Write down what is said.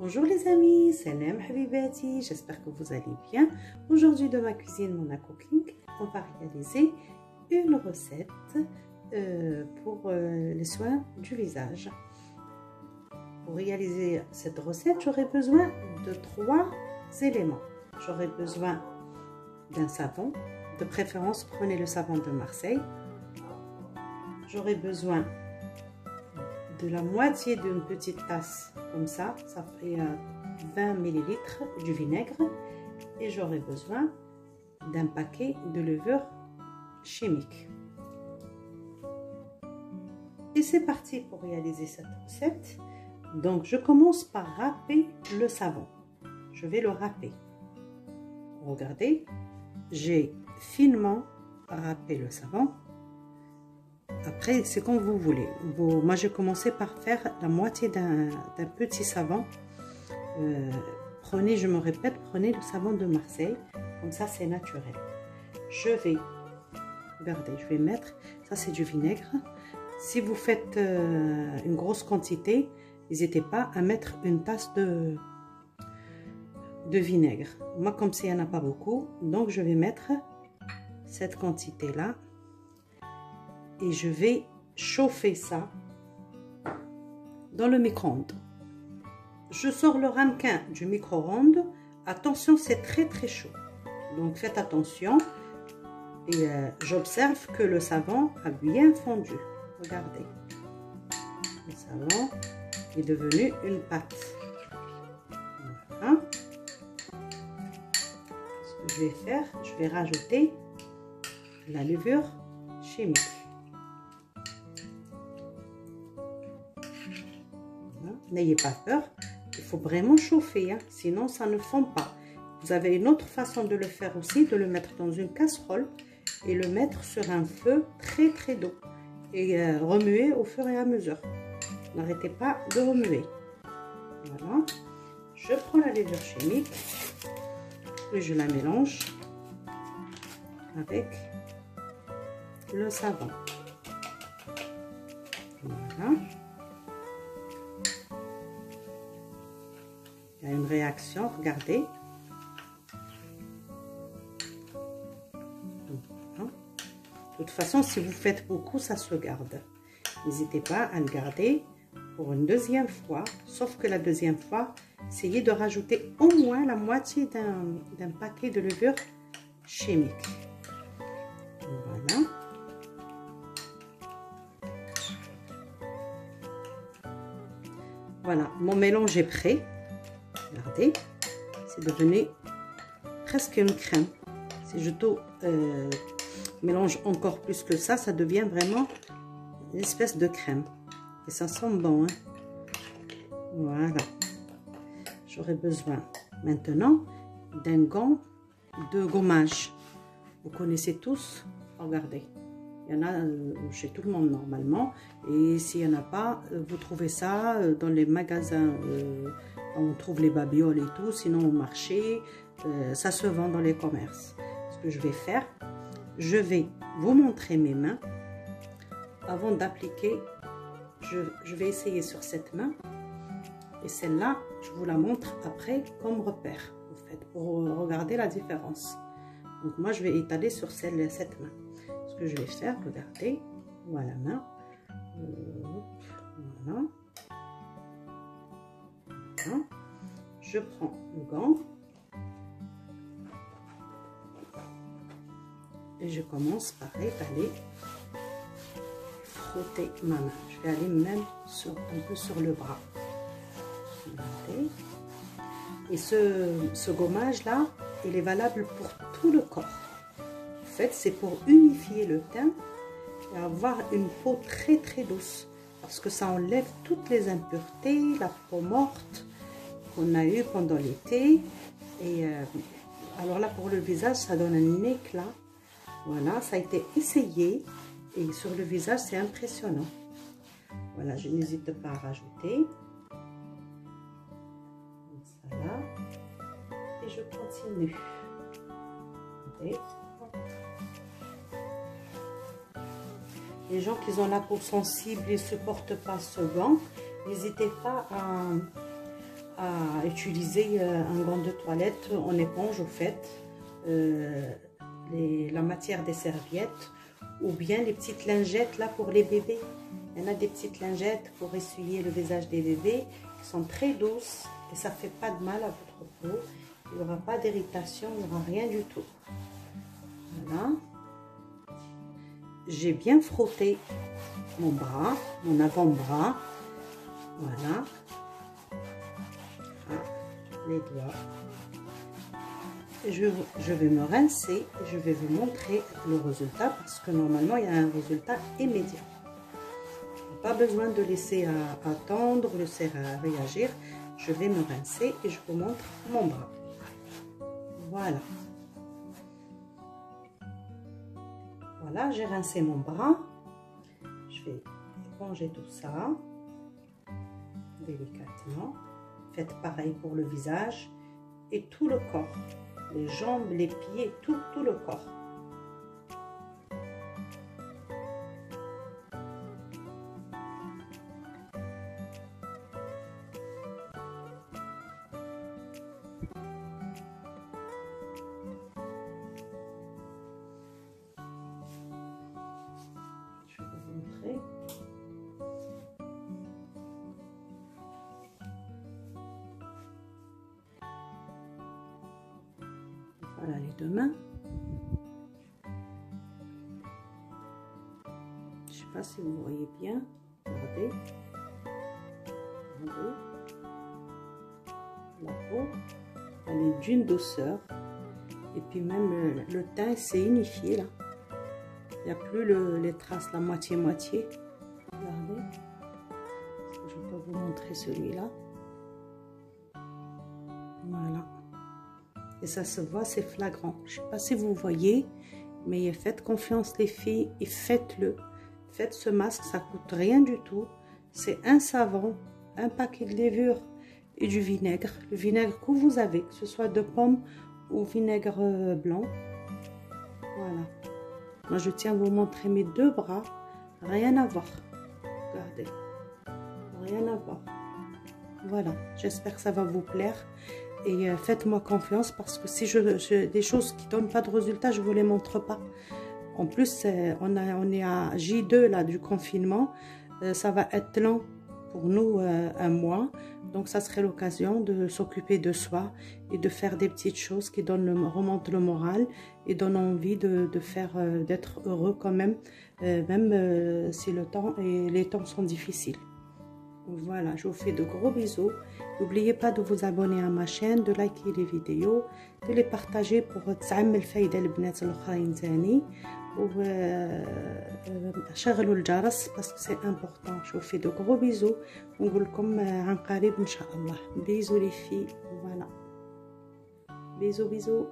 Bonjour les amis, salam habibati, j'espère que vous allez bien. Aujourd'hui dans ma cuisine Mona Cooking, on va réaliser une recette pour les soins du visage. Pour réaliser cette recette, j'aurai besoin de 3 éléments. J'aurai besoin d'un savon, de préférence prenez le savon de Marseille. J'aurai besoin de la moitié d'une petite tasse comme ça fait 20 ml du vinaigre, et j'aurai besoin d'un paquet de levure chimique. Et c'est parti pour réaliser cette recette. Donc je commence par râper le savon. Je vais le râper. Regardez, j'ai finement râpé le savon. Après, c'est comme vous voulez. Moi, j'ai commencé par faire la moitié d'un petit savon. Je me répète, prenez le savon de Marseille. Comme ça, c'est naturel. Regardez, je vais mettre, ça c'est du vinaigre. Si vous faites une grosse quantité, n'hésitez pas à mettre une tasse de vinaigre. Moi, comme ça, il n'y en a pas beaucoup, donc je vais mettre cette quantité-là. Et je vais chauffer ça dans le micro-ondes. Je sors le ramequin du micro-ondes. Attention, c'est très très chaud. Donc faites attention. Et j'observe que le savon a bien fondu. Regardez. Le savon est devenu une pâte. Voilà. Ce que je vais faire, je vais rajouter la levure chimique. N'ayez pas peur, il faut vraiment chauffer, hein, sinon ça ne fond pas. Vous avez une autre façon de le faire aussi, de le mettre dans une casserole et le mettre sur un feu très très doux et remuer au fur et à mesure. N'arrêtez pas de remuer. Voilà, je prends la levure chimique et je la mélange avec le savon. Voilà. Il y a une réaction, regardez. De toute façon, si vous faites beaucoup, ça se garde. N'hésitez pas à le garder pour une deuxième fois. Sauf que la deuxième fois, essayez de rajouter au moins la moitié d'un paquet de levure chimique. Voilà. Voilà, mon mélange est prêt. Regardez, c'est devenu presque une crème. Si je tout mélange encore plus que ça devient vraiment une espèce de crème. Et ça sent bon, hein? Voilà. J'aurai besoin maintenant d'un gant de gommage. Vous connaissez tous, regardez. Il y en a chez tout le monde normalement. Et s'il n'y en a pas, vous trouvez ça dans les magasins. On trouve les babioles et tout, sinon au marché, ça se vend dans les commerces. Ce que je vais faire, je vais vous montrer mes mains. Avant d'appliquer, je vais essayer sur cette main. Et celle-là, je vous la montre après comme repère, en fait, pour regarder la différence. Donc moi, je vais étaler sur cette main. Ce que je vais faire, regardez, voilà la main. Voilà. Je prends le gant et je commence par étaler, frotter ma main. Je vais aller même un peu sur le bras. Regardez. Et ce gommage là, il est valable pour tout le corps. En fait, c'est pour unifier le teint et avoir une peau très très douce, parce que ça enlève toutes les impuretés, la peau morte qu'on a eu pendant l'été. Et alors là, pour le visage, ça donne un éclat. Voilà, ça a été essayé et sur le visage, c'est impressionnant. Voilà, je n'hésite pas à rajouter. Comme ça là. Et je continue. Regardez. Les gens qui ont la peau sensible et ne supportent pas ce gant, n'hésitez pas à utiliser un gant de toilette en éponge au fait, la matière des serviettes ou bien les petites lingettes là pour les bébés. Il y en a des petites lingettes pour essuyer le visage des bébés qui sont très douces et ça fait pas de mal à votre peau. Il n'y aura pas d'irritation, il n'y aura rien du tout. Voilà. J'ai bien frotté mon bras, mon avant-bras. Voilà. Les doigts. Et je vais me rincer et je vais vous montrer le résultat parce que normalement il y a un résultat immédiat. Pas besoin de laisser attendre, laisser réagir. Je vais me rincer et je vous montre mon bras. Voilà. Voilà, j'ai rincé mon bras. Je vais éponger tout ça délicatement. Faites pareil pour le visage et tout le corps. Les jambes, les pieds, tout le corps. Je vais vous montrer. Voilà les deux mains. Je ne sais pas si vous voyez bien. Regardez. Regardez. La peau, elle est d'une douceur. Et puis même le teint s'est unifié là. Il n'y a plus les traces, la moitié-moitié. Regardez. Je peux vous montrer celui-là. Voilà. Et ça se voit, c'est flagrant. Je ne sais pas si vous voyez, mais faites confiance les filles et faites-le. Faites ce masque, ça coûte rien du tout. C'est un savon, un paquet de levure et du vinaigre. Le vinaigre que vous avez, que ce soit de pomme ou vinaigre blanc. Voilà. Moi, je tiens à vous montrer mes deux bras. Rien à voir. Regardez. Rien à voir. Voilà. J'espère que ça va vous plaire. Et faites-moi confiance parce que si des choses qui ne donnent pas de résultats, je ne vous les montre pas. En plus, on est à J2 là, du confinement. Ça va être lent pour nous, un mois. Donc, ça serait l'occasion de s'occuper de soi et de faire des petites choses qui remontent le moral et donnent envie d'être heureux quand même, même si les temps sont difficiles. Voilà, je vous fais de gros bisous. N'oubliez pas de vous abonner à ma chaîne, de liker les vidéos, de les partager pour تعمل فايدة للبنات الآخرين تاني وشغلوا الجرس parce que c'est important. Je vous fais de gros bisous ونقول لكم عن قريب إن شاء الله. Bisous les filles. Voilà. Bisous bisous.